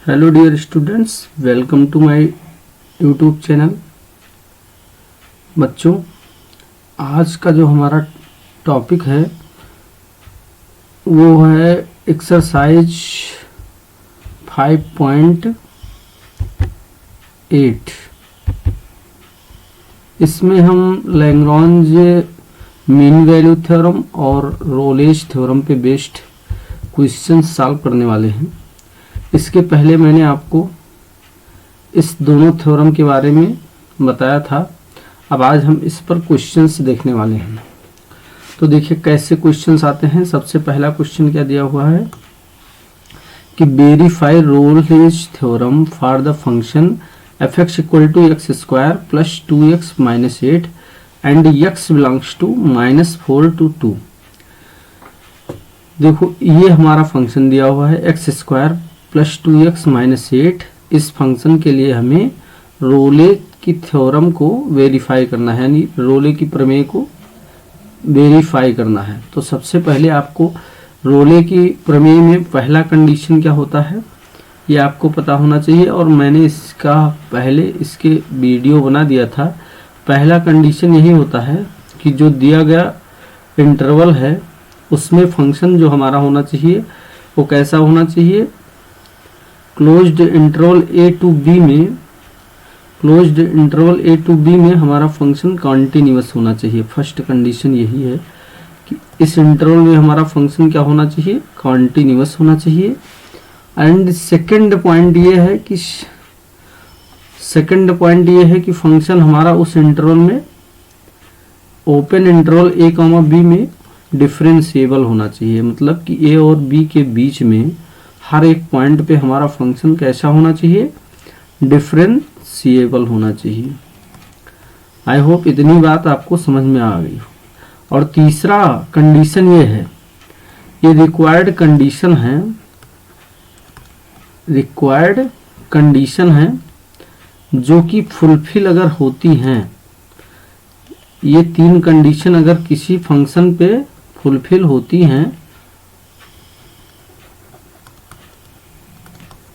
Hello dear students, welcome to my YouTube channel. बच्चों, आज का जो हमारा टॉपिक है वो है एक्सरसाइज 5.8। इसमें हम लैग्रांज मीन वैल्यू थ्योरम और रोलेज थ्योरम पे बेस्ड क्वेश्चन सॉल्व करने वाले हैं। इसके पहले मैंने आपको इस दोनों थ्योरम के बारे में बताया था। अब आज हम इस पर क्वेश्चंस देखने वाले हैं। तो देखिए कैसे क्वेश्चंस आते हैं। सबसे पहला क्वेश्चन क्या दिया हुआ है कि verify Rolle's theorem for the function f(x) = x² + 2x - 8 and x belongs to -4 to 2। देखो ये हमारा फंक्शन दिया हुआ है x² + 2x - 8। इस फंक्शन के लिए हमें रोले की थ्योरम को वेरीफाई करना है, यानी रोले की प्रमेय को वेरीफाई करना है। तो सबसे पहले आपको रोले की प्रमेय में पहला कंडीशन क्या होता है ये आपको पता होना चाहिए, और मैंने इसका पहले इसके वीडियो बना दिया था। पहला कंडीशन यही होता है कि जो दिया गया इंटरवल है उसमें फंक्शन जो हमारा होना चाहिए वो कैसा होना चाहिए। Closed interval a to b में हमारा फंक्शन कॉन्टिन्यूअस होना चाहिए। फर्स्ट कंडीशन यही है कि इस इंटरवल में हमारा फंक्शन क्या होना चाहिए, कॉन्टिन्यूअस होना चाहिए। एंड सेकंड पॉइंट ये है कि फंक्शन हमारा उस इंटरवल में ओपन इंटरवल a, b में डिफरेंशिएबल होना चाहिए। मतलब कि a और b के बीच में हर एक पॉइंट पे हमारा फंक्शन कैसा होना चाहिए, डिफरेंशिएबल होना चाहिए। आई होप इतनी बात आपको समझ में आ गई हो। और तीसरा कंडीशन ये है, ये रिक्वायर्ड कंडीशन है जो कि फुलफिल अगर होती हैं, ये तीन कंडीशन अगर किसी फंक्शन पे फुलफिल होती हैं।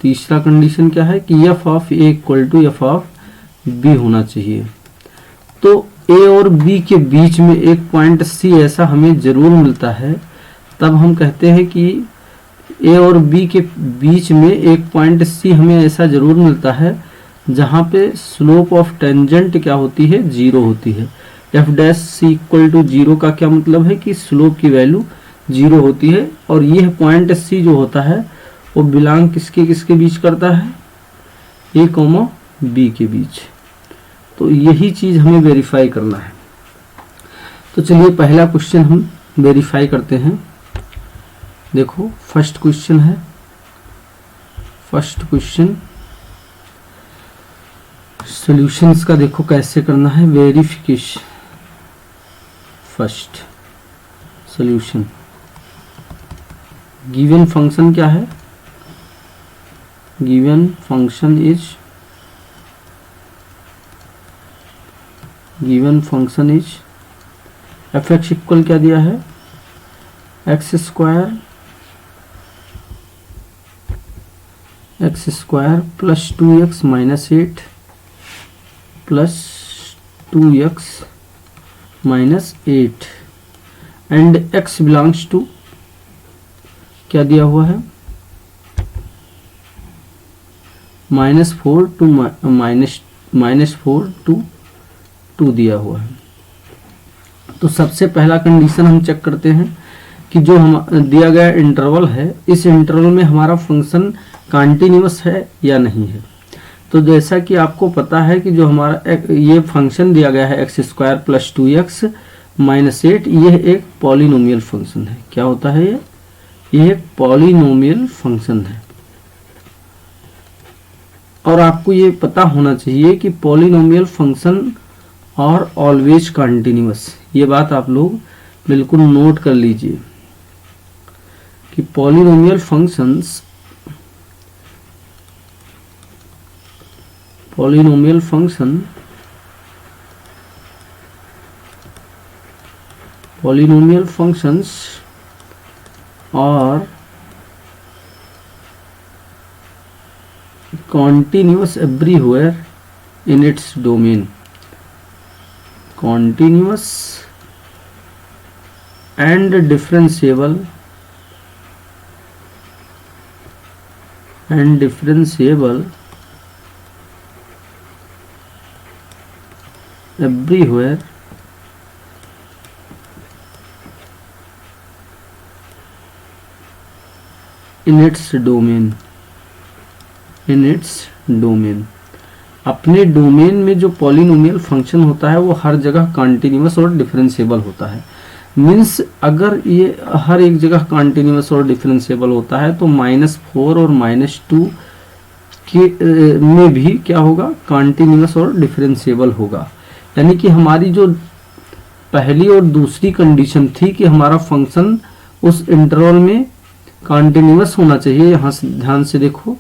तीसरा कंडीशन क्या है कि f(a) = f(b) होना चाहिए। तो a और b के बीच में एक पॉइंट c ऐसा हमें जरूर मिलता है, तब हम कहते हैं कि a और b के बीच में एक पॉइंट c हमें ऐसा जरूर मिलता है जहां पे स्लोप ऑफ टेंजेंट क्या होती है, 0 होती है। f' = 0 का क्या मतलब है कि स्लोप की वैल्यू 0 होती है। और यह पॉइंट c जो होता है वो बिलोंग किसके बीच करता है, a, b के बीच। तो यही चीज हमें वेरीफाई करना है। तो चलिए पहला क्वेश्चन हम वेरीफाई करते हैं। देखो फर्स्ट क्वेश्चन सॉल्यूशंस का देखो कैसे करना है verification. First solution, given function क्या है, given function is f(x) equal क्या दिया है, x² + 2x - 8 + 2x - 8 and x belongs to क्या दिया हुआ है, -4 to -2 दिया हुआ है। तो सबसे पहला कंडीशन हम चेक करते हैं कि जो हम दिया गया इंटरवल है, इस इंटरवल में हमारा फंक्शन कॉन्टिन्यूअस है या नहीं है। तो जैसा कि आपको पता है कि जो हमारा ये फंक्शन दिया गया है x² + 2x - 8, यह एक पॉलिनोमियल फंक्शन है। क्या होता है ये एक पॉलिनोमियल फंक्शन है। और आपको ये पता होना चाहिए कि पॉलिनोमियल फंक्शन और ऑलवेज कॉन्टिन्यूअस, ये बात आप लोग बिल्कुल नोट कर लीजिए कि पॉलिनोमियल फंक्शंस और continuous everywhere in its domain, continuous and differentiable everywhere in its domain, अपने डोमेन में जो पॉलिनोमियल फंक्शन होता है वो हर जगह कॉन्टिन्यूअस और डिफरेंशिएबल होता है। मीन्स अगर ये हर एक जगह कॉन्टिन्यूअस और डिफरेंशिएबल होता है तो -4 और -2 के में भी क्या होगा, कॉन्टिन्यूअस और डिफरेंशिएबल होगा। यानी कि हमारी जो पहली और दूसरी कंडीशन थी कि हमारा फंक्शन उस इंटरवल में कॉन्टिन्यूअस होना चाहिए, यहाँ से ध्यान से देखो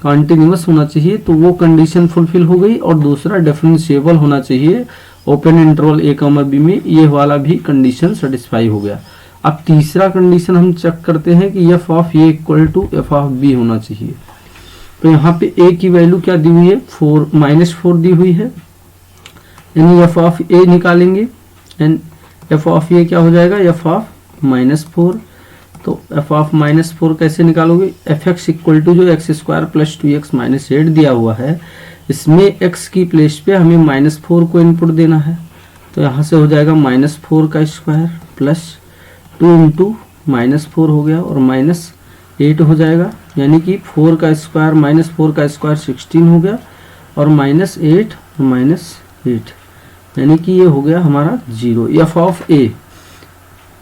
कॉन्टिन्यूअस होना चाहिए, तो वो कंडीशन फुलफिल हो गई। और दूसरा डिफरेंशिएबल होना चाहिए ओपन इंटरवल a, b में, ये वाला भी कंडीशन सेटिस्फाई हो गया। अब तीसरा कंडीशन हम चेक करते हैं कि f of a equal to f of b होना चाहिए। तो यहाँ पे a की वैल्यू क्या दी हुई है, -4 दी हुई है, यानी f ऑफ a निकालेंगे एंड f ऑफ a क्या हो जाएगा, f ऑफ -4। तो f ऑफ -4 कैसे निकालोगे, fx इक्वल टू जो x² प्लस 2x माइनस 8 दिया हुआ है, इसमें x की प्लेस पे हमें -4 को इनपुट देना है। तो यहाँ से हो जाएगा -4 का स्क्वायर प्लस 2 इंटू -4 हो गया और -8 हो जाएगा, यानी कि 4 का स्क्वायर -4 का स्क्वायर 16 हो गया और -8 -8, यानी कि ये हो गया हमारा 0। f ऑफ a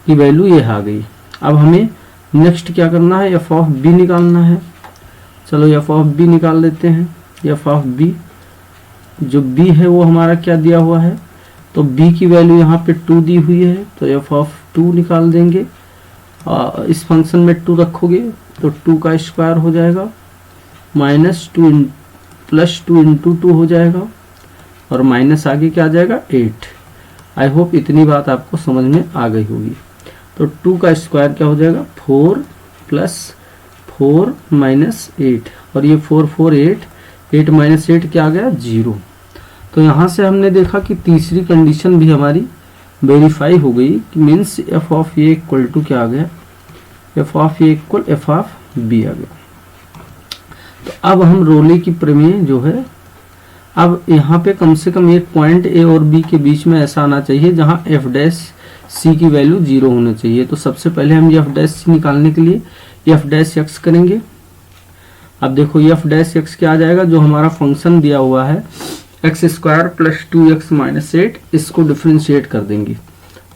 की वैल्यू ये आ गई। अब हमें नेक्स्ट क्या करना है, f ऑफ b निकालना है। चलो f ऑफ b निकाल लेते हैं। f ऑफ b, जो b है वो हमारा क्या दिया हुआ है, तो b की वैल्यू यहाँ पे 2 दी हुई है, तो f ऑफ 2 निकाल देंगे। इस फंक्शन में 2 रखोगे तो 2 का स्क्वायर हो जाएगा, -2 प्लस 2 इंटू 2 हो जाएगा और माइनस आगे क्या आ जाएगा 8। आई होप इतनी बात आपको समझ में आ गई होगी। तो 2 का स्क्वायर क्या हो जाएगा, 4 प्लस 4 माइनस 8, और ये 4 4 8 माइनस 8 क्या आ गया 0। तो यहाँ से हमने देखा कि तीसरी कंडीशन भी हमारी वेरीफाई हो गई, कि means f of a equal to क्या आ गया, f of a equal f of b आ गया। तो अब हम रोले की प्रमेय जो है, अब यहाँ पे कम से कम एक पॉइंट a और b के बीच में ऐसा आना चाहिए जहाँ f डैश c की वैल्यू 0 होनी चाहिए। तो सबसे पहले हम f डैश c निकालने के लिए f डैश x करेंगे। अब देखो f डैश x क्या आ जाएगा, जो हमारा फंक्शन दिया हुआ है x² प्लस 2x माइनस 8, इसको डिफ्रेंशिएट कर देंगे।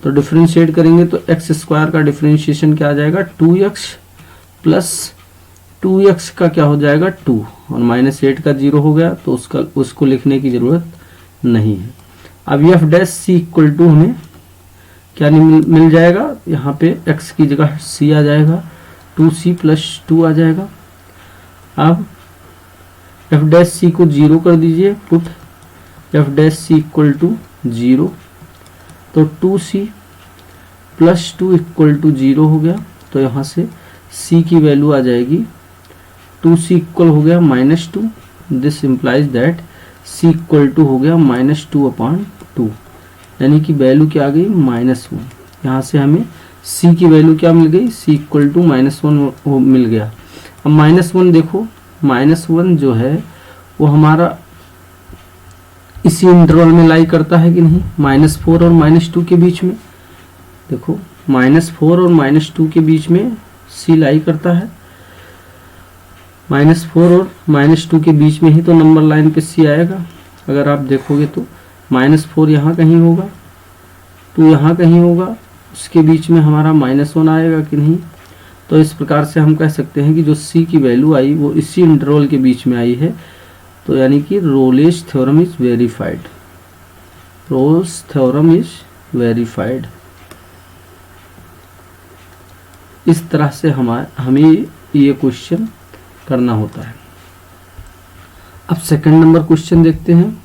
तो डिफ्रेंशिएट करेंगे तो x² का डिफ्रेंशिएशन क्या आ जाएगा, 2x प्लस 2x का क्या हो जाएगा 2, और माइनस 8 का 0 हो गया, तो उसको लिखने की जरूरत नहीं है। अब f dash c equal to हमें क्या मिल जाएगा, यहाँ पे x की जगह c आ जाएगा, 2c प्लस 2 आ जाएगा। अब f डैश c को 0 कर दीजिए, put f dash c equal to 0, तो 2c प्लस 2 इक्वल टू 0 हो गया। तो यहाँ से c की वैल्यू आ जाएगी, 2c इक्वल हो गया -2, this implies that c equal to हो गया -2/2, यानी कि वैल्यू क्या आ गई -1। यहाँ से हमें c की वैल्यू क्या मिल गई, c इक्वल टू -1 मिल गया। अब -1 देखो, -1 जो है वो हमारा इसी इंटरवल में लाई करता है कि नहीं, -4 और -2 के बीच में। देखो -4 और -2 के बीच में c लाई करता है, -4 और -2 के बीच में ही तो नंबर लाइन पे c आएगा। अगर आप देखोगे तो -4 यहाँ कहीं होगा, 2 यहाँ कहीं होगा, उसके बीच में हमारा -1 आएगा कि नहीं। तो इस प्रकार से हम कह सकते हैं कि जो c की वैल्यू आई वो इसी इंटरवल के बीच में आई है। तो यानी कि Rolle's theorem is verified, Rolle's theorem is verified. इस तरह से हमें ये क्वेश्चन करना होता है। अब सेकंड नंबर क्वेश्चन देखते हैं।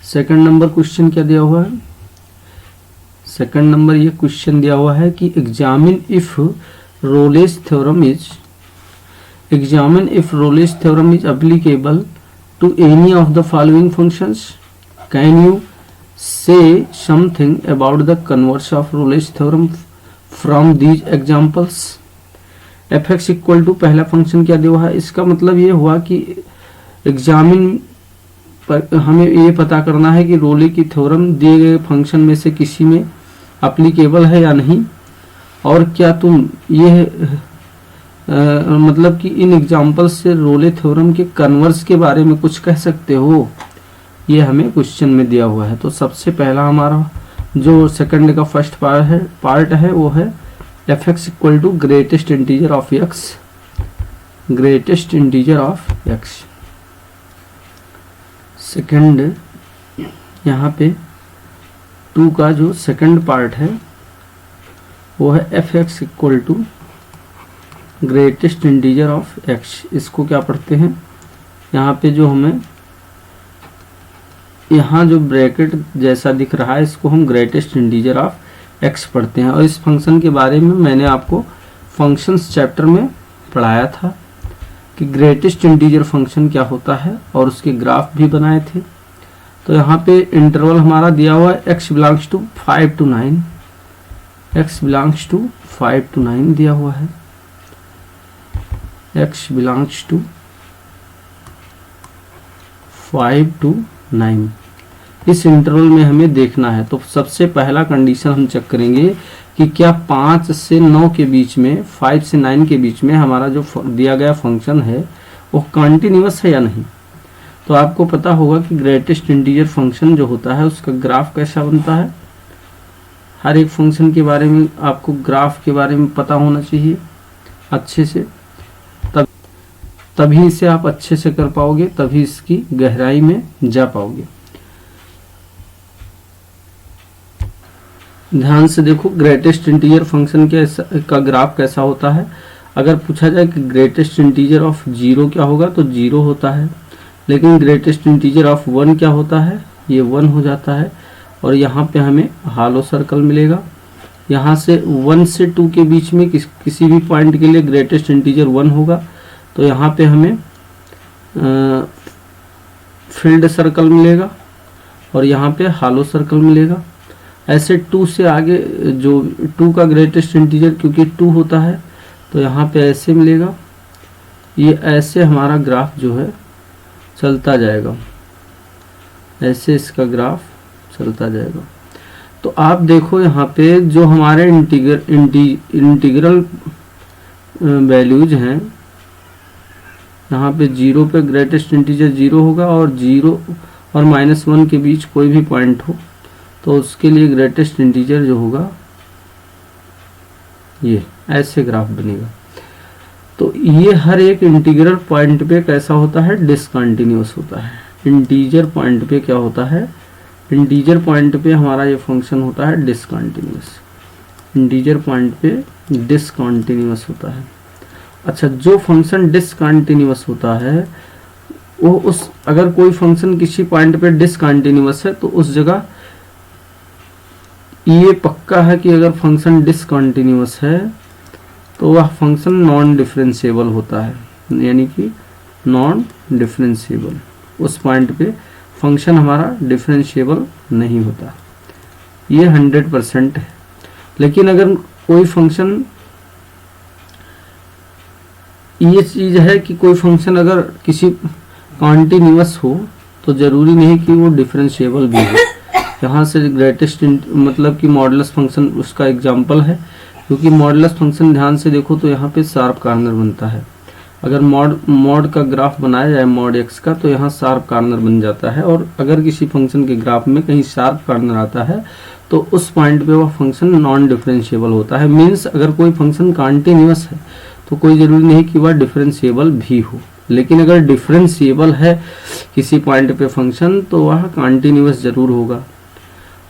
सेकंड नंबर क्वेश्चन क्या दिया हुआ है, सेकंड नंबर ये क्वेश्चन दिया हुआ है कि examine if Rolle's theorem is examine if Rolle's theorem is applicable to any of the following functions. Can you say something about the converse of Rolle's theorem from these examples. F X equal to पहला function क्या दिया है, इसका मतलब ये हुआ कि examine पर हमें ये पता करना है कि रोले की थ्योरम दिए गए फंक्शन में से किसी में एप्लीकेबल है या नहीं, और क्या तुम ये मतलब कि इन एग्जाम्पल्स से रोले थ्योरम के कन्वर्स के बारे में कुछ कह सकते हो, ये हमें क्वेश्चन में दिया हुआ है। तो सबसे पहला हमारा जो सेकंड का फर्स्ट पार्ट है वो है F X equal to greatest integer of X, greatest integer of X. Second यहाँ पे 2 का जो सेकंड पार्ट है वो है F X equal to greatest integer of X. इसको क्या पढ़ते हैं, यहाँ पे जो हमें यहाँ जो ब्रैकेट जैसा दिख रहा है इसको हम ग्रेटेस्ट इंटीजर ऑफ एक्स पढ़ते हैं। और इस फंक्शन के बारे में मैंने आपको फंक्शंस चैप्टर में पढ़ाया था कि ग्रेटेस्ट इंटीजर फंक्शन क्या होता है और उसके ग्राफ भी बनाए थे। तो यहाँ पे इंटरवल हमारा दिया हुआ है x belongs to 5 to 9, x belongs to 5 to 9 दिया हुआ है, x बिलोंग्स टू 5 to 9। इस इंटरवल में हमें देखना है। तो सबसे पहला कंडीशन हम चेक करेंगे कि क्या 5 से 9 के बीच में, 5 से 9 के बीच में हमारा जो दिया गया फंक्शन है वो कंटिन्यूअस है या नहीं। तो आपको पता होगा कि ग्रेटेस्ट इंटीजर फंक्शन जो होता है उसका ग्राफ कैसा बनता है। हर एक फंक्शन के बारे में आपको ग्राफ के बारे में पता होना चाहिए अच्छे से, तभी इसे आप अच्छे से कर पाओगे, तभी इसकी गहराई में जा पाओगे। ध्यान से देखो, ग्रेटेस्ट इंटीजर फंक्शन का ग्राफ कैसा होता है। अगर पूछा जाए कि ग्रेटेस्ट इंटीजर ऑफ 0 क्या होगा तो 0 होता है, लेकिन ग्रेटेस्ट इंटीजर ऑफ 1 क्या होता है, ये 1 हो जाता है। और यहाँ पे हमें हालो सर्कल मिलेगा। यहाँ से 1 से 2 के बीच में किसी भी पॉइंट के लिए ग्रेटेस्ट इंटीजर 1 होगा, तो यहाँ पे हमें फील्ड सर्कल मिलेगा और यहाँ पे हालो सर्कल मिलेगा। ऐसे 2 से आगे जो 2 का ग्रेटेस्ट इंटीजर क्योंकि 2 होता है तो यहाँ पे ऐसे मिलेगा। ये ऐसे हमारा ग्राफ जो है चलता जाएगा, ऐसे इसका ग्राफ चलता जाएगा। तो आप देखो यहाँ पे जो हमारे इंटीग्रल वैल्यूज हैं, यहाँ पे 0 पे ग्रेटेस्ट इंटीजर 0 होगा और 0 और -1 के बीच कोई भी पॉइंट हो तो उसके लिए ग्रेटेस्ट इंटीजर जो होगा ये ऐसे ग्राफ बनेगा। तो ये हर एक इंटीग्रल पॉइंट पे कैसा होता है, डिसकंटिन्यूअस होता है। इंटीजर पॉइंट पे क्या होता है, इंटीजर पॉइंट पे हमारा ये फंक्शन होता है डिसकंटिन्यूअस, इंटीजर पॉइंट पे डिसकंटिन्यूअस होता है। अच्छा, जो फंक्शन डिसकंटिन्यूअस होता है वो उस अगर कोई फंक्शन किसी पॉइंट पे डिसकंटिन्यूअस है तो उस जगह ये पक्का है कि अगर फंक्शन डिसकंटिन्यूअस है तो वह फंक्शन नॉन डिफरेंशिएबल होता है, यानी कि नॉन डिफरेंशिएबल। उस पॉइंट पे फंक्शन हमारा डिफरेंशिएबल नहीं होता, ये 100% है। लेकिन अगर कोई फंक्शन, ये चीज है कि कोई फंक्शन अगर किसी कॉन्टिन्यूअस हो तो जरूरी नहीं कि वो डिफरेंशिएबल भी हो। यहाँ से ग्रेटेस्ट मतलब कि मॉडुलस फंक्शन उसका एग्जांपल है, क्योंकि मॉडुलस फंक्शन ध्यान से देखो तो यहाँ पे शार्प कॉर्नर बनता है। अगर मॉड का ग्राफ बनाया जाए मॉड एक्स का तो यहाँ शार्प कॉर्नर बन जाता है, और अगर किसी फंक्शन के ग्राफ में कहीं शार्प कॉर्नर आता है तो उस पॉइंट पे वह फंक्शन नॉन डिफरेंशिएबल होता है। मीन्स अगर कोई फंक्शन कॉन्टिन्यूअस है तो कोई जरूरी नहीं कि वह डिफरेंशिएबल भी हो, लेकिन अगर डिफरेंशिएबल है किसी पॉइंट पे फंक्शन तो वह कॉन्टिन्यूअस जरूर होगा।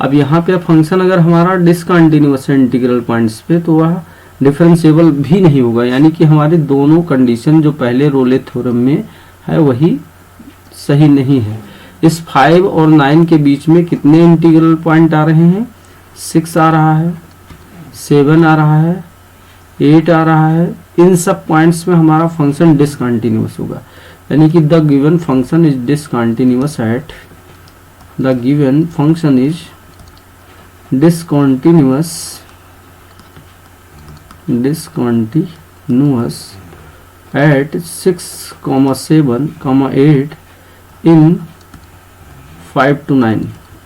अब यहाँ पे फंक्शन अगर हमारा डिसकंटिन्यूअस है इंटीग्रल पॉइंट्स पे तो वह डिफरेंशिएबल भी नहीं होगा, यानी कि हमारे दोनों कंडीशन जो पहले रोले थ्योरम में है वही सही नहीं है। इस 5 और 9 के बीच में कितने इंटीग्रल पॉइंट आ रहे हैं, 6 आ रहा है, 7 आ रहा है, 8 आ रहा है, इन सब पॉइंट्स में हमारा फंक्शन डिसकंटिन्यूअस होगा, यानी कि the given function is discontinuous at the given function is discontinuous at 6, 7, 8 in 5 to 9,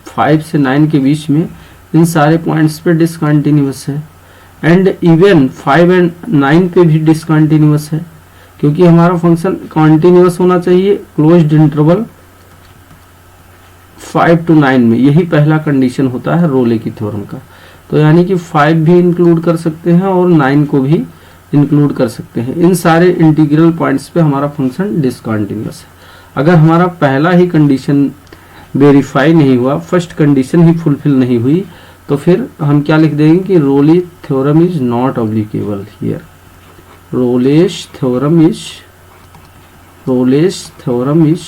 5 से 9 के बीच में इन सारे पॉइंट्स पे डिसकंटिन्यूअस है, एंड इवन 5 एंड 9 पे भी डिसकंटिन्यूअस है, क्योंकि हमारा फंक्शन कॉन्टिन्यूअस होना चाहिए क्लोज्ड इंटरवल 5 to 9 में। यही पहला कंडीशन होता है रोले की थ्योरम का। तो यानी कि 5 भी इंक्लूड कर सकते हैं और 9 को भी इंक्लूड कर सकते हैं। इन सारे इंटीग्रल पॉइंट्स पे हमारा फंक्शन डिसकंटिन्यूअस है। अगर हमारा पहला ही कंडीशन वेरीफाई नहीं हुआ, फर्स्ट कंडीशन ही फुलफिल नहीं हुई, तो फिर हम क्या लिख देंगे कि Rolle theorem is not applicable here. Rolle's theorem is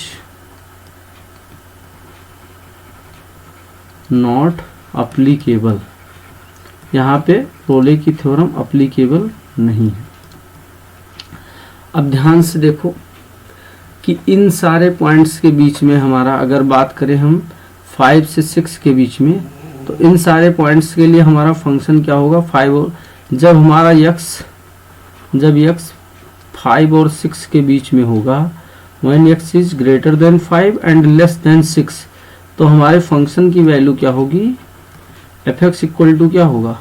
not applicable. यहाँ पे रोले की थ्योरम अप्लीकेबल नहीं है। अब ध्यान से देखो कि इन सारे पॉइंट्स के बीच में हमारा अगर बात करें हम 5 से 6 के बीच में, तो इन सारे पॉइंट्स के लिए हमारा फंक्शन क्या होगा 5 और जब हमारा जब x 5 और 6 के बीच में होगा, when x is greater than 5 and less than 6, तो हमारे फंक्शन की वैल्यू क्या होगी fx इक्वल टू क्या होगा।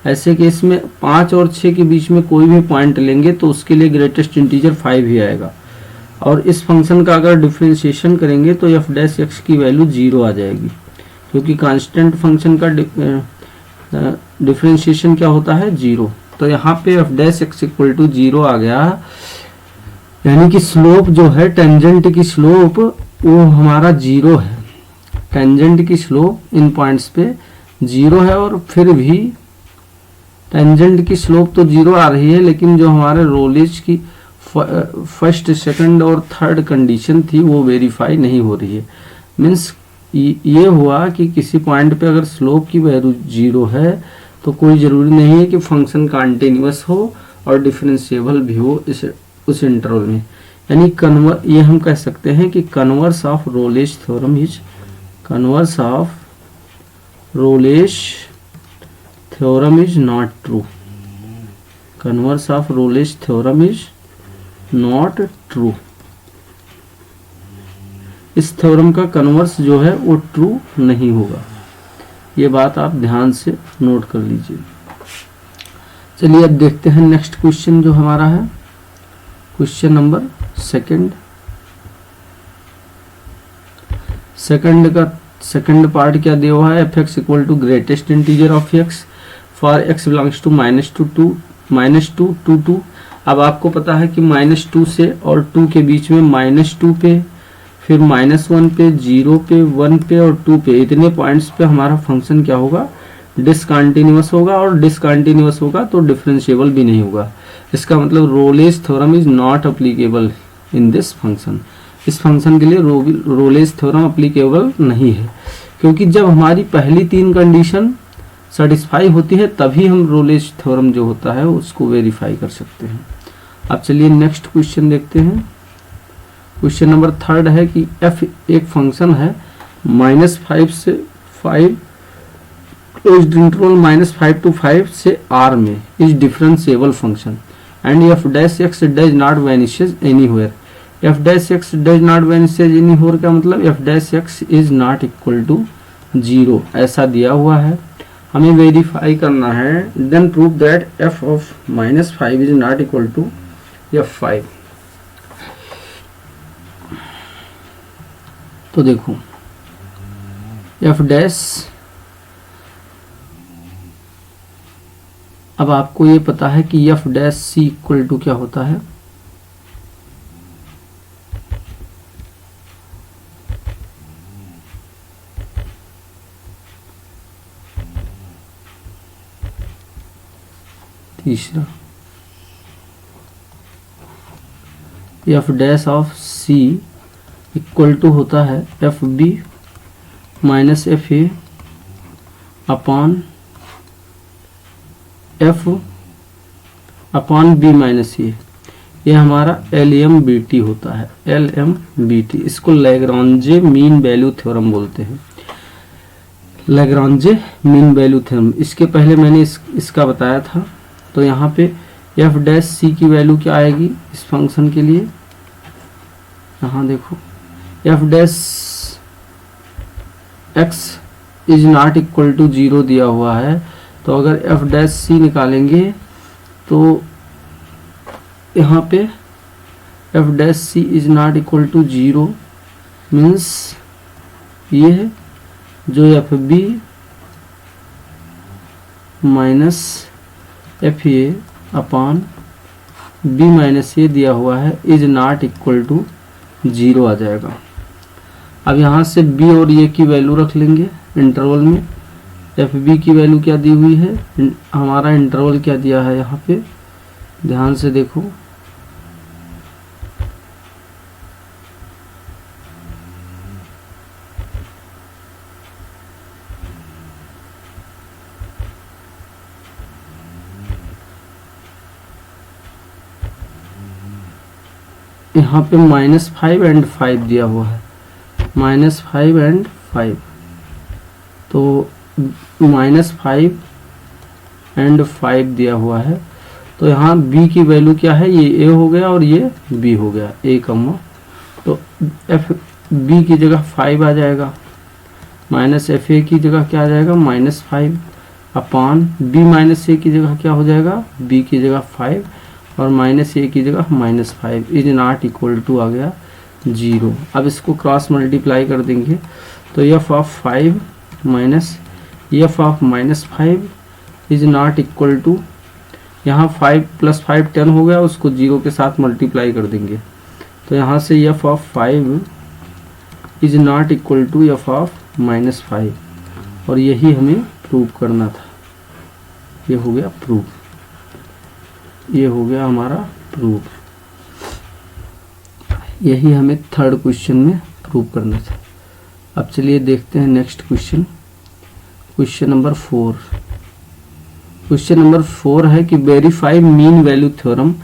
ऐसे केस में 5 और 6 के बीच में कोई भी पॉइंट लेंगे तो उसके लिए ग्रेटेस्ट इंटीजर 5 ही आएगा, और इस फंक्शन का अगर डिफरेंशिएशन करेंगे तो f डैश x की वैल्यू 0 आ जाएगी, क्योंकि कांस्टेंट फंक्शन का डिफरेंशिएशन क्या होता है 0। तो यहाँ पे f dash x equal to 0 आ गया, यानी कि स्लोप जो है टेंजेंट की स्लोप वो हमारा 0 है। टेंजेंट की स्लोप इन पॉइंट्स पे 0 है, और फिर भी टेंजेंट की स्लोप तो 0 आ रही है, लेकिन जो हमारे रोलेज की फर्स्ट, सेकंड और थर्ड कंडीशन थी वो वेरीफाई नहीं हो रही है। मीन्स ये हुआ कि किसी पॉइंट पे अगर स्लोप की वैल्यू 0 है तो कोई ज़रूरी नहीं है कि फंक्शन कंटिन्यूअस हो और डिफरेंशिएबल भी हो उस इंटरवल में। यानी ये हम कह सकते हैं कि converse of Rolle's theorem is not true. Converse of Rolle's theorem is not true. इस थ्योरम का कन्वर्स जो है वो ट्रू नहीं होगा। ये बात आप ध्यान से नोट कर लीजिए। चलिए अब देखते हैं नेक्स्ट क्वेश्चन जो हमारा है, क्वेश्चन नंबर सेकंड पार्ट क्या दिया हुआ है, fx equal to greatest integer of x for x belongs to -2 to 2। अब आपको पता है कि -2 से और 2 के बीच में -2 पे, फिर -1 पे, 0 पे, 1 पे और 2 पे, इतने पॉइंट्स पे हमारा फंक्शन क्या होगा डिसकंटिन्यूअस होगा, और डिसकंटिन्यूअस होगा तो डिफरेंशिएबल भी नहीं होगा। इसका मतलब Rolle's theorem is not applicable in this function. इस फंक्शन के लिए रोलेज थ्योरम अप्लीकेबल नहीं है, क्योंकि जब हमारी पहली 3 कंडीशन सेटिस्फाई होती है तभी हम रोलेज थ्योरम जो होता है उसको वेरीफाई कर सकते हैं। अब चलिए नेक्स्ट क्वेश्चन देखते हैं। क्वेश्चन नंबर 3 है कि f एक फंक्शन है -5 से 5 क्लोज्ड इंटरवल -5 to 5 से r में is differentiable function and f dash x does not vanishes anywhere. f dash x does not vanishes anywhere का मतलब f dash x is not equal to 0 ऐसा दिया हुआ है, हमें वेरीफाई करना है। Then prove that f of -5 is not equal to f5। तो देखो f डैश, अब आपको ये पता है कि f dash c equal to क्या होता है, तीसरा f dash of c equal to होता है F B minus F A upon F upon B minus ये हमारा LMBT होता है, LMBT। इसको लैग्रांजे मीन वैल्यू थ्योरम बोलते हैं, लैग्रांजे मीन वैल्यू थ्योरम। इसके पहले मैंने इसका बताया था। तो यहाँ पे एफ डैश सी की वैल्यू क्या आएगी इस फंक्शन के लिए, यहाँ देखो F dash X is not equal to 0 दिया हुआ है। तो अगर एफ डैश सी निकालेंगे तो यहाँ पे F dash C is not equal to 0 means ये है जो F B minus F A upon B minus A दिया हुआ है इज नॉट इक्वल टू 0 आ जाएगा। अब यहाँ से बी और ए की वैल्यू रख लेंगे इंटरवल में। एफ बी की वैल्यू क्या दी हुई है, हमारा इंटरवल क्या दिया है यहाँ पे ध्यान से देखो, यहाँ पे -5 एंड 5 दिया हुआ है, -5 एंड 5। तो -5 एंड 5 दिया हुआ है। तो यहाँ b की वैल्यू क्या है, ये a हो गया और ये b हो गया, a कम्मा। तो एफ बी की जगह 5 आ जाएगा, माइनस एफ ए की जगह क्या आ जाएगा -5 अपॉन बी माइनस ए की जगह क्या हो जाएगा, b की जगह 5 और माइनस ए की जगह -5 इज नॉट इक्वल टू आ गया 0। अब इसको क्रॉस मल्टीप्लाई कर देंगे तो F of 5 minus F of -5 is not equal to, यहाँ 5 + 5 10 हो गया, उसको 0 के साथ मल्टीप्लाई कर देंगे। तो यहाँ से F of 5 is not equal to F of -5 और यही हमें प्रूव करना था। ये हो गया प्रूफ, ये हो गया हमारा प्रूफ। यही हमें थर्ड क्वेश्चन में प्रूव करना था। अब चलिए देखते हैं next question, question number 4। Question number 4 है कि verify mean value theorem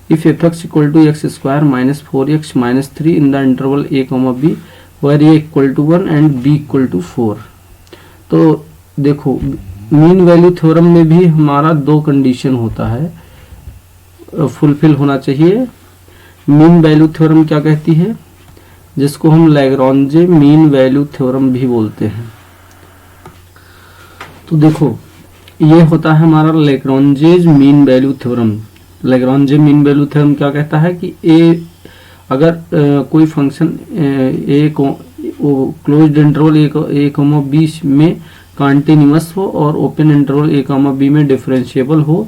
if F X equal to X square minus 4x minus 3 in the interval a comma B where A equal to 1 and b equal to 4। तो देखो mean value theorem में भी हमारा 2 condition होता है, fulfil होना चाहिए। Mean value theorem क्या कहती है, जिसको हम लैग्रांजे मीन वैल्यू थ्योरम भी बोलते हैं। तो देखो ये होता है हमारा Lagrange's mean value theorem. Lagrange mean value theorem क्या कहता है कि अगर कोई फंक्शन ए को closed interval A comma B में कॉन्टिन्यूअस हो और open interval A comma B में डिफरेंशिएबल हो,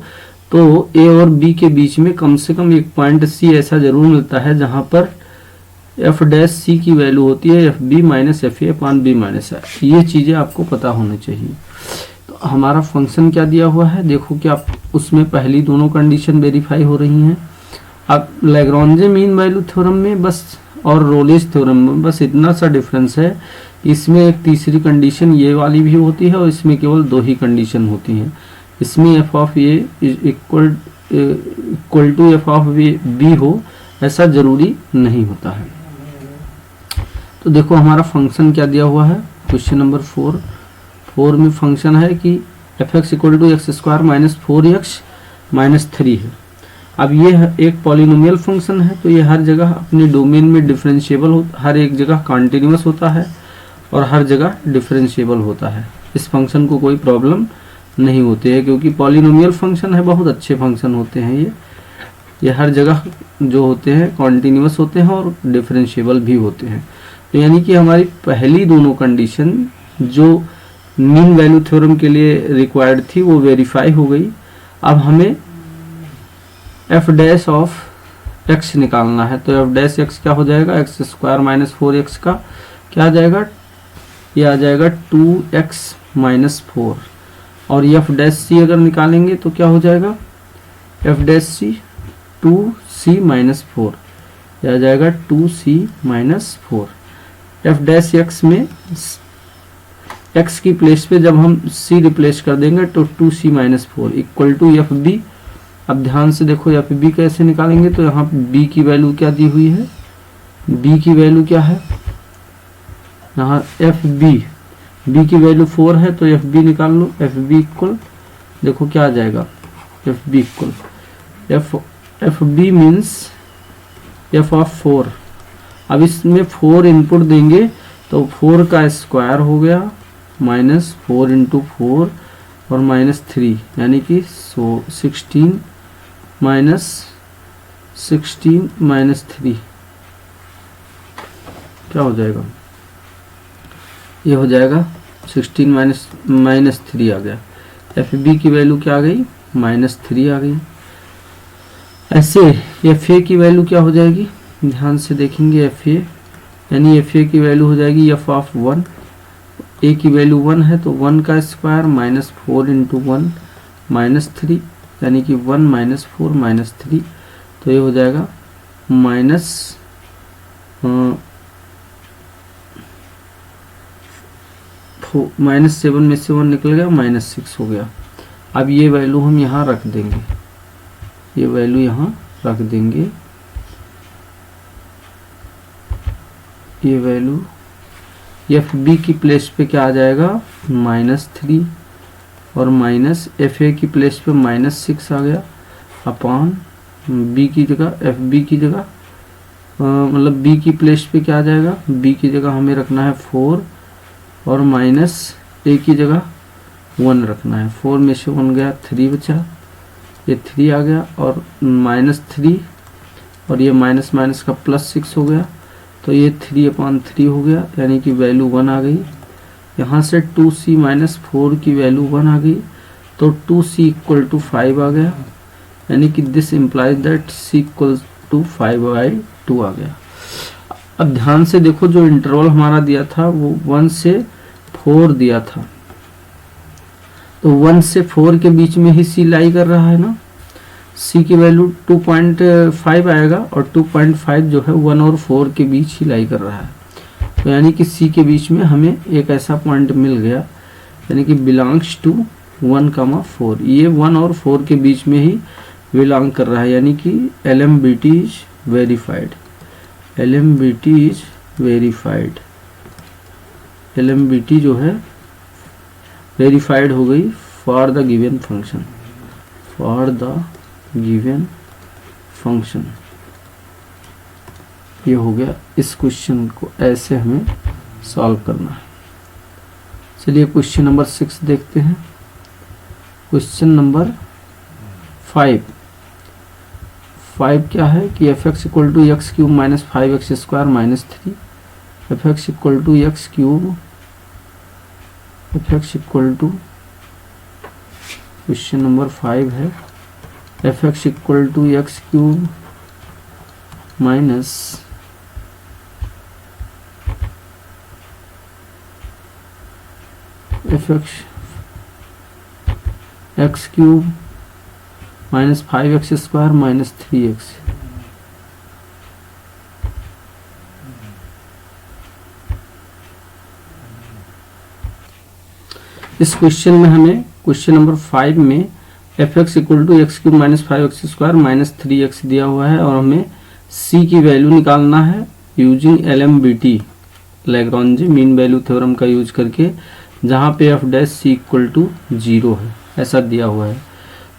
तो ए और बी के बीच में कम से कम एक पॉइंट सी ऐसा जरूर मिलता है जहां पर एफ डैश सी की वैल्यू होती है F B minus F A upon B minus A. ये चीजें आपको पता होनी चाहिए। तो हमारा फंक्शन क्या दिया हुआ है, देखो कि आप उसमें पहली दोनों कंडीशन वेरीफाई हो रही हैं। अब लैग्रांजे मीन वैल्यू थ्योरम में बस और रोलेज थ्योरम में बस इतना सा डिफरेंस है, इसमें एक तीसरी कंडीशन ये वाली भी होती है और इसमें केवल 2 ही कंडीशन होती हैं। इसमें F of A equal to F of B हो ऐसा जरूरी नहीं होता है। तो देखो हमारा फंक्शन क्या दिया हुआ है, क्वेश्चन नंबर 4 में फंक्शन है कि F X equal to X square minus 4x minus 3 है। अब ये एक पॉलिनोमियल फंक्शन है, तो ये हर जगह अपने डोमेन में डिफरेंशिएबल होता, हर एक जगह कॉन्टिन्यूअस होता है और हर जगह डिफरेंशिएबल होता है। इस फंक्शन को कोई प्रॉब्लम नहीं होती है क्योंकि पॉलिनोमियल फंक्शन है, बहुत अच्छे फंक्शन होते हैं ये हर जगह जो होते हैं कॉन्टिन्यूअस होते हैं और डिफरेंशिएबल भी होते हैं। तो यानी कि हमारी पहली दोनों कंडीशन जो मीन वैल्यू थ्योरम के लिए रिक्वायर्ड थी वो वेरीफाई हो गई। अब हमें एफ डैश ऑफ एक्स निकालना है। तो एफ डैश एक्स क्या हो जाएगा, एक्स स्क्वायर माइनस 4x का क्या आ जाएगा, ये आ जाएगा 2x माइनस 4। और एफ डैश सी अगर निकालेंगे तो क्या हो जाएगा, एफ डैश सी 2c माइनस 4, यह आ जाएगा 2c minus 4। F dash X में x की प्लेस पे जब हम c रिप्लेस कर देंगे तो 2c minus 4 equal to F B अब ध्यान से देखो एफ बी कैसे निकालेंगे, तो यहाँ बी की वैल्यू क्या दी हुई है, बी की वैल्यू क्या है, यहाँ एफ बी की वैल्यू 4 है, तो एफ बी निकाल लो। एफ बी इक्वल देखो क्या आ जाएगा, F B equal F B means F of 4। अब इसमें 4 इनपुट देंगे तो 4 का स्क्वायर हो गया माइनस 4 इंटू 4 और माइनस 3, यानी कि 16 माइनस 3 क्या हो जाएगा, ये हो जाएगा 16 माइनस 3 आ गया। एफ बी की वैल्यू क्या आ गई, -3 आ गई। ऐसे एफ ए की वैल्यू क्या हो जाएगी, ध्यान से देखेंगे एफ ए, यानी एफ ए की वैल्यू हो जाएगी एफ ऑफ 1, ए की वैल्यू 1 है तो 1 का स्क्वायर माइनस 4 इंटू 1 -3, यानी कि 1 माइनस 4 माइनस 3, तो ये हो जाएगा -7 में से 1 निकल गया, -6 हो गया। अब ये वैल्यू हम यहाँ रख देंगे, ये वैल्यू यहाँ रख देंगे, ये वैल्यू एफ बी की प्लेस पे क्या आ जाएगा, -3 और माइनस एफ ए की प्लेस पे -6 आ गया अपॉन बी की जगह, एफ बी की जगह मतलब बी की प्लेस पे क्या आ जाएगा, बी की जगह हमें रखना है 4 और माइनस ए की जगह 1 रखना है। 4 में से 1 गया, 3 बचा, ये 3 आ गया और -3 और ये माइनस माइनस का +6 हो गया, तो ये 3/3 हो गया, यानी कि वैल्यू 1 आ गई। यहाँ से 2c माइनस 4 की वैल्यू 1 आ गई, तो 2c इक्वल टू 5 आ गया, यानी कि this implies that c equal to 5/2 आ गया। अब ध्यान से देखो, जो इंटरवल हमारा दिया था वो 1 से 4 दिया था, तो 1 से 4 के बीच में ही c लाई कर रहा है ना, c की वैल्यू 2.5 आएगा और 2.5 जो है 1 और 4 के बीच ही लाई कर रहा है, तो यानी कि c के बीच में हमें एक ऐसा पॉइंट मिल गया, यानी कि बिलोंग्स टू 1,4, ये 1 और 4 के बीच में ही बिलोंग कर रहा है, यानी कि LMBT is verified, LMBT is verified, LMBT जो है वेरीफाइड हो गई for the given function, for the given function. ये हो गया, इस क्वेश्चन को ऐसे हमें सॉल्व करना है। चलिए क्वेश्चन नंबर 6 देखते हैं। क्वेश्चन नंबर 5 क्या है कि F X equal to X cube minus 5x square minus 3, F X equal to X cube, F X equal to, question number 5 है F X equal to X cube minus F X cube minus 5x square minus 3x। इस question में हमें question number 5 में F X equal to X cube minus 5x square minus 3x दिया हुआ है और हमें c की वैल्यू निकालना है using LMBT, Lagrange mean value theorem का यूज करके, जहाँ पे f dash c equal to 0 है, ऐसा दिया हुआ है।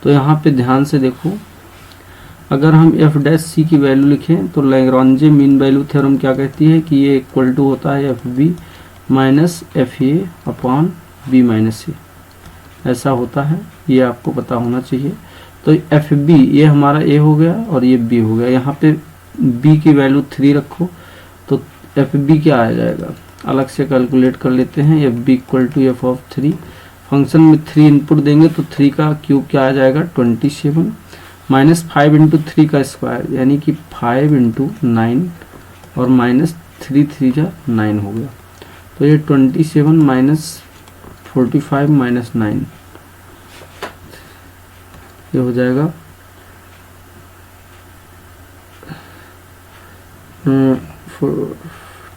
तो यहाँ पे ध्यान से देखो, अगर हम f डैश c की वैल्यू लिखें तो लैग्रांज मीन वैल्यू थ्योरम क्या कहती है कि ये इक्वल टू होता है FB minus FA upon B minus C, ऐसा होता है, ये आपको पता होना चाहिए। तो FB ये हमारा A हो गया और ये B हो गया, यहाँ पे B की वैल्यू 3 रखो तो FB क्या आ जाएगा, अलग से कैलकुलेट कर लेते हैं। FB equal to F of 3, function में 3 इनपुट देंगे तो 3 का क्यूब क्या आ जाएगा 27 माइनस 5 इंटू 3 का स्क्वायर, यानी कि 5 इंटू 9 और माइनस 3 जा 9 हो गया, तो ये 27 माइनस 45 माइनस 9, ये हो जाएगा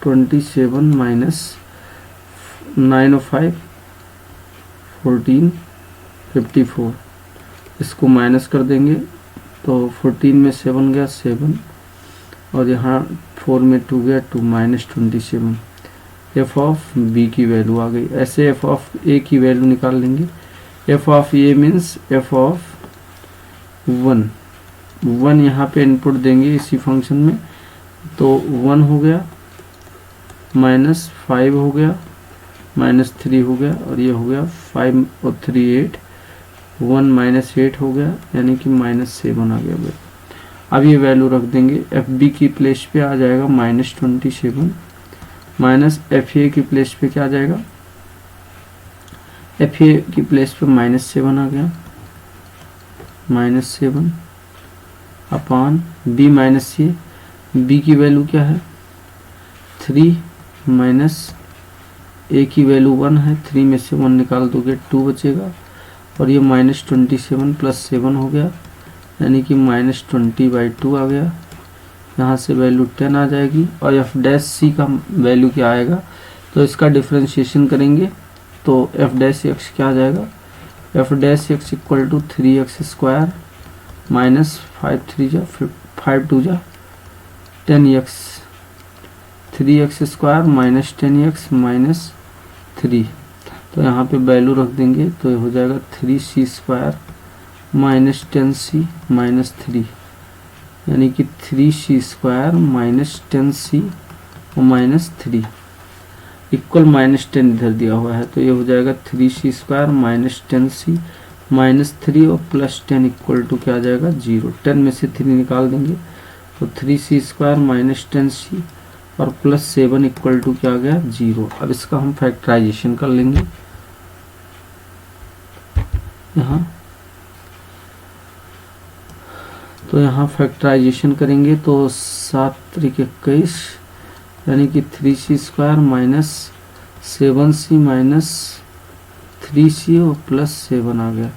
27 माइनस 9 और 5 14 54, इसको माइनस कर देंगे तो 14 में 7 गया 7, और यहाँ 4 में 2 गया 2, -27। एफ ऑफ बी की वैल्यू आ गई। ऐसे एफ ऑफ ए की वैल्यू निकाल लेंगे। F of A means F of 1 यहाँ पे इनपुट देंगे इसी फंक्शन में, तो 1 हो गया, -5 हो गया, -3 हो गया, और ये हो गया 5 और 3 8, 1 -8 हो गया, यानी कि -7 आ गया। अब ये वैल्यू रख देंगे। एफ बी की प्लेस पे आ जाएगा -27, माइनस एफ ए की प्लेस पे क्या आ जाएगा, एफ ए की प्लेस पे -7 आ गया, -7 अपान बी माइनस ए। बी की वैल्यू क्या है 3, माइनस ए की वैल्यू 1 है, 3 में से 1 निकाल दोगे 2 बचेगा, और ये -27 + 7 हो गया, यानी कि -20/2 आ गया। यहाँ से वैल्यू 10 आ जाएगी। और एफ डैश सी का वैल्यू क्या आएगा, तो इसका डिफ्रेंशिएशन करेंगे तो एफ डैश एक्स क्या आ जाएगा, F dash X equal to 3x² minus 5 3 जा 5 2 जा 10x, 3x² minus 10x minus 3। तो यहाँ पे वैल्यू रख देंगे तो ये हो जाएगा 3c² माइनस 10c माइनस 3, यानी कि 3c² माइनस 10c और माइनस 3 इक्वल -10 इधर दिया हुआ है, तो ये हो जाएगा 3c² माइनस 10c माइनस 3 और +10 इक्वल टू क्या आ जाएगा 0। 10 में से 3 निकाल देंगे तो 3c² माइनस 10c और +7 इक्वल टू क्या आ गया 0। अब इसका हम फैक्टराइजेशन कर लेंगे यहाँ, तो यहाँ फैक्टराइजेशन करेंगे तो 7 3 21, यानी कि 3c² minus 7c minus 3c और +7 आ गया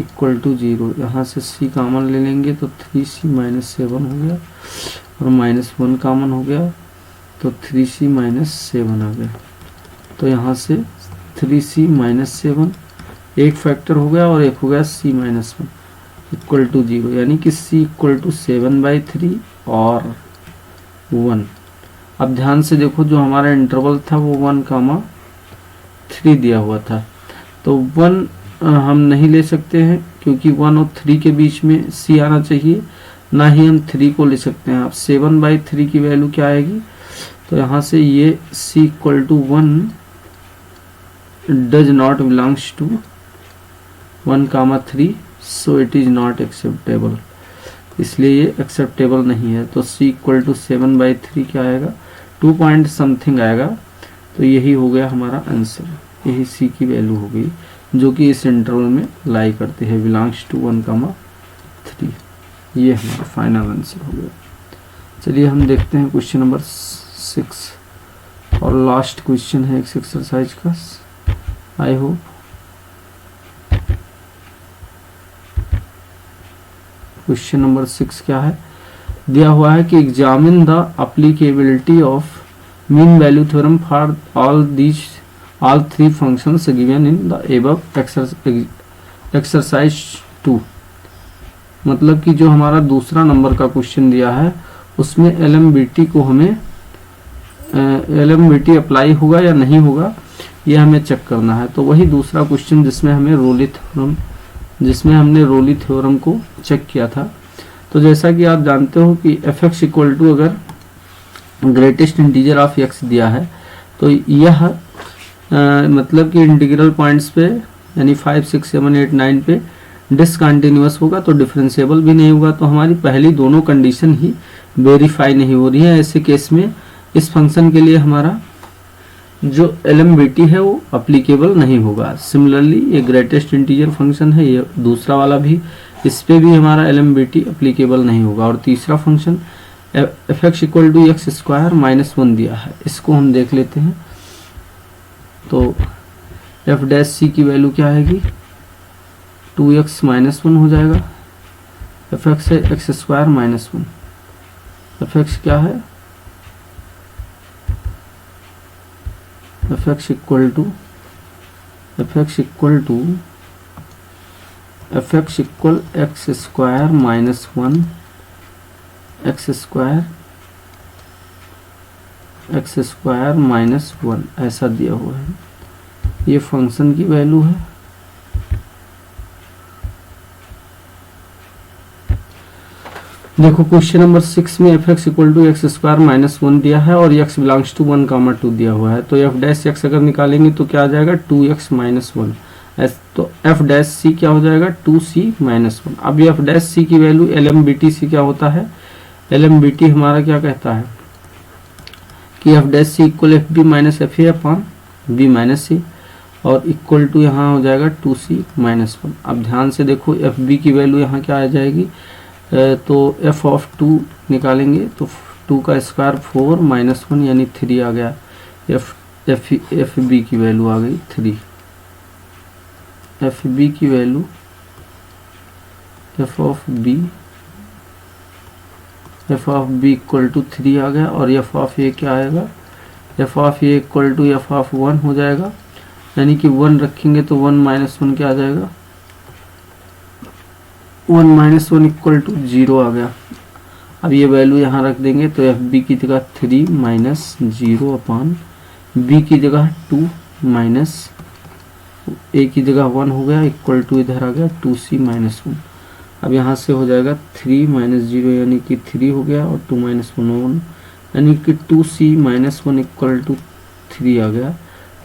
इक्वल टू 0। यहाँ से c कॉमन ले लेंगे तो 3c माइनस 7 हो गया, और -1 कॉमन हो गया तो 3c माइनस 7 आ गया। तो यहाँ से 3c माइनस 7 एक फैक्टर हो गया, और एक हो गया c माइनस 1 इक्वल टू 0, यानी कि c इक्वल टू 7/3 और 1। अब ध्यान से देखो, जो हमारा इंटरवल था वो 1,3 दिया हुआ था, तो 1 हम नहीं ले सकते हैं क्योंकि 1 और 3 के बीच में c आना चाहिए, ना ही हम 3 को ले सकते हैं। अब 7/3 की वैल्यू क्या आएगी, तो यहाँ से ये c equal to 1 does not belongs to 1,3, so it is not acceptable, इसलिए ये एक्सेप्टेबल नहीं है। तो c इक्वल टू 7/3 क्या आएगा 2 पॉइंट समथिंग आएगा, तो यही हो गया हमारा आंसर, यही c की वैल्यू हो गई जो कि इस इंटरवल में लाई करती है, बिलोंग्स टू 1,3। ये हमारा फाइनल आंसर हो गया। चलिए हम देखते हैं क्वेश्चन नंबर 6 और लास्ट क्वेश्चन है इस एक्सरसाइज का। आई होप क्वेश्चन नंबर 6 क्या है, दिया हुआ है कि examine the applicability of mean value theorem for all 3 functions given in the above exercise 2। मतलब कि जो हमारा दूसरा नंबर का क्वेश्चन दिया है उसमें LMBT को हमें LMBT अप्लाई होगा या नहीं होगा ये हमें चेक करना है। तो वही दूसरा क्वेश्चन जिसमें हमने रोली थ्योरम को चेक किया था। तो जैसा कि आप जानते हो कि f(x) इक्वल टू अगर ग्रेटेस्ट इंटीजर ऑफ x दिया है तो यह मतलब कि इंटीग्रल पॉइंट्स पे यानी 5 6 7 8 9 पे डिसकंटिन्यूअस होगा, तो डिफरेंशिएबल भी नहीं होगा। तो हमारी पहली दोनों कंडीशन ही वेरीफाई नहीं हो रही है। ऐसे केस में इस फंक्शन के लिए हमारा जो LMBT है वो अप्लीकेबल नहीं होगा। सिमिलरली ये ग्रेटेस्ट इंटीजर फंक्शन है, ये दूसरा वाला भी, इस पे भी हमारा LMBT अप्लीकेबल नहीं होगा। और तीसरा function f(x) equal to x² minus 1 दिया है, इसको हम देख लेते हैं। तो f' की वैल्यू क्या आएगी 2x माइनस 1 हो जाएगा। f(x) है x² माइनस 1, f(x) क्या है f(x) equal to F X equal X square minus 1 X square minus 1 ऐसा दिया हुआ है। ये फंक्शन की वैल्यू है। देखो क्वेश्चन नंबर 6 में F X equal to X square minus 1 दिया है और एक्स बिलोंग्स टू 1, 2 दिया हुआ है। तो एफ डैश एक्स अगर निकालेंगे तो क्या आ जाएगा 2x माइनस 1। तो एफ डैश सी क्या हो जाएगा 2c माइनस 1। अब एफ डैश सी की वैल्यू LMBT सी क्या होता है, LMBT हमारा क्या कहता है कि F dash C equal F B minus F A upon B minus C और इक्वल टू यहाँ हो जाएगा 2c माइनस 1। अब ध्यान से देखो एफ बी की वैल्यू यहाँ क्या आ जाएगी, तो एफ ऑफ 2 निकालेंगे तो 2 का स्क्वायर 4 माइनस 1 यानी 3 आ गया। एफ बी की वैल्यू आ गई 3। एफ बी की value F of B equal to 3 आ गया और एफ ऑफ ए क्या आएगा, F of A equal to F of 1 हो जाएगा। यानी कि 1 रखेंगे तो 1 माइनस 1 क्या आ जाएगा, 1 माइनस 1 इक्वल टू 0 आ गया। अब ये वैल्यू यहाँ रख देंगे तो एफ बी की जगह 3 माइनस 0 अपॉन बी की जगह 2 माइनस ए की जगह 1 हो गया इक्वल टू इधर आ गया 2c माइनस 1। अब यहाँ से हो जाएगा 3 माइनस 0 यानी कि 3 हो गया और 2 माइनस 1 यानी कि 2c माइनस 1 इक्वल टू 3 आ गया।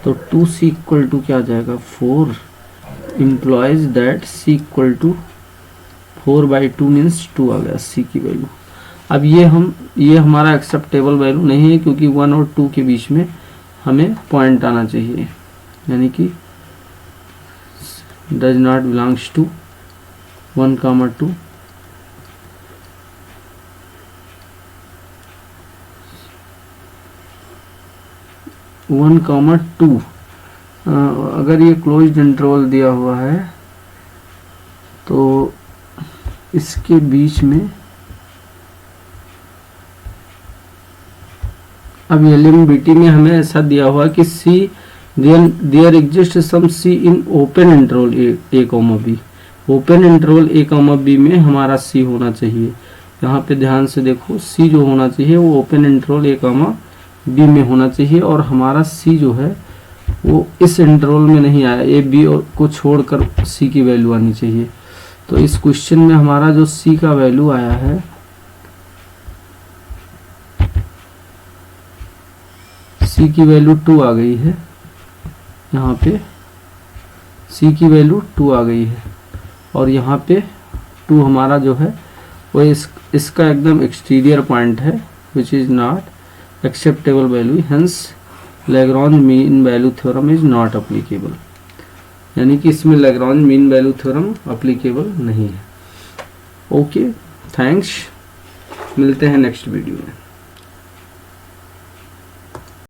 तो 2c इक्वल टू क्या आ जाएगा 4 implies that c equal to 4/2 means 2 आ गया c की वैल्यू। अब ये हमारा एक्सेप्टेबल वैल्यू नहीं है क्योंकि 1 और 2 के बीच में हमें पॉइंट आना चाहिए, यानी कि डज नॉट बिलोंग्स टू 1, 2। अगर ये क्लोज्ड इंटरवल दिया हुआ है तो इसके बीच में अब LMBT में हमें ऐसा दिया हुआ कि C there exist some C in open interval A, B। Open interval A, B में हमारा C होना चाहिए। यहाँ पे ध्यान से देखो C जो होना चाहिए वो ओपन इंटरवल A, B में होना चाहिए और हमारा C जो है वो इस इंटरवल में नहीं आया, A, B और को छोड़कर C की वैल्यू आनी चाहिए। तो इस क्वेश्चन में हमारा जो C का वैल्यू आया है C की वैल्यू 2 आ गई है। यहाँ पे C की वैल्यू 2 आ गई है और यहाँ पे 2 हमारा जो है वो इसका एकदम एक्सटीरियर पॉइंट है which is not acceptable value, hence Lagrange mean value theorem is not applicable. यानी कि इसमें Lagrange mean value theorem applicable नहीं है। ओके, थैंक्स, मिलते हैं नेक्स्ट वीडियो में।